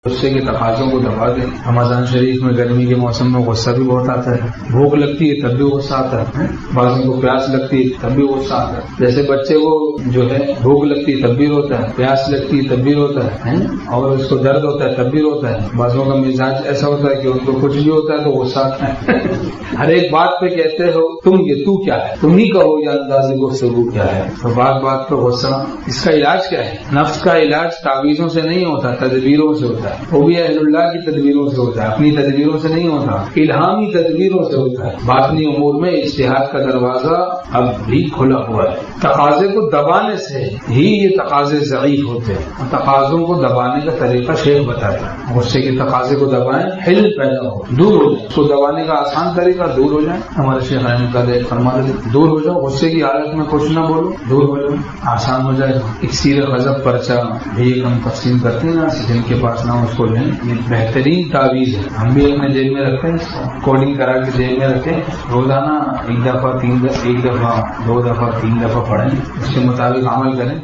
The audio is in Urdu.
غصے کے تقاضوں کو دبا دیں۔ رمضان شریف میں گرمی کے موسم میں غصہ بھی بہت آتا ہے، بھوک لگتی ہے تب بھی غصہ آتا ہے، بعضوں کو پیاس لگتی ہے تب بھی غصہ آتا ہے۔ جیسے بچے کو جو ہے بھوک لگتی ہے تب بھی روتا ہے، پیاس لگتی ہے تب بھی روتا ہے، اور اس کو درد ہوتا ہے تب بھی روتا ہے۔ بعضوں کا مزاج ایسا ہوتا ہے کہ ان کو کچھ بھی ہوتا ہے تو غصہ آتا ہے۔ ہر ایک بات پہ کہتے ہو تو کیا ہے، تم ہی کہو یا انداز گفتگو کیا ہے، تو بات پہ غصہ۔ اس کا علاج کیا ہے؟ نفس کا علاج تعویذوں سے نہیں ہوتا، تدبیروں سے ہوتا ہے، وہ بھی اہل اللہ کی تدبیروں سے ہوتا ہے، اپنی تدبیروں سے نہیں ہوتا، الہامی تدبیروں سے ہوتا ہے۔ باطنی امور میں اجتہاد کا دروازہ اب بھی کھلا ہوا ہے۔ تقاضے کو دبانے سے ہی یہ تقاضے ضعیف ہوتے ہیں۔ تقاضوں کو دبانے کا طریقہ شیخ بتاتا ہے۔ غصے کے تقاضے کو دبائیں، حل پیدا ہو، دور ہو جائے۔ اس کو دبانے کا آسان طریقہ دور ہو جائے۔ ہمارے شیخ رحمۃ اللہ فرماتے تھے دور ہو جاؤ، غصے کی حالت میں کچھ نہ بولو، دور ہو جاؤ، آسان ہو جائے گا۔ اکسیر غضب پرچہ بھی ہم تقسیم کرتے ہیں نا، جن کے پاس نہ اس کو لیں، یہ بہترین تعویذ ہے۔ ہم بھی اپنے جیب میں رکھتے ہیں، کوڈنگ کرا کے جیب میں رکھیں، روزانہ ایک دفعہ 2 دفعہ 3 دفعہ پڑھیں، اس کے مطابق عمل کریں۔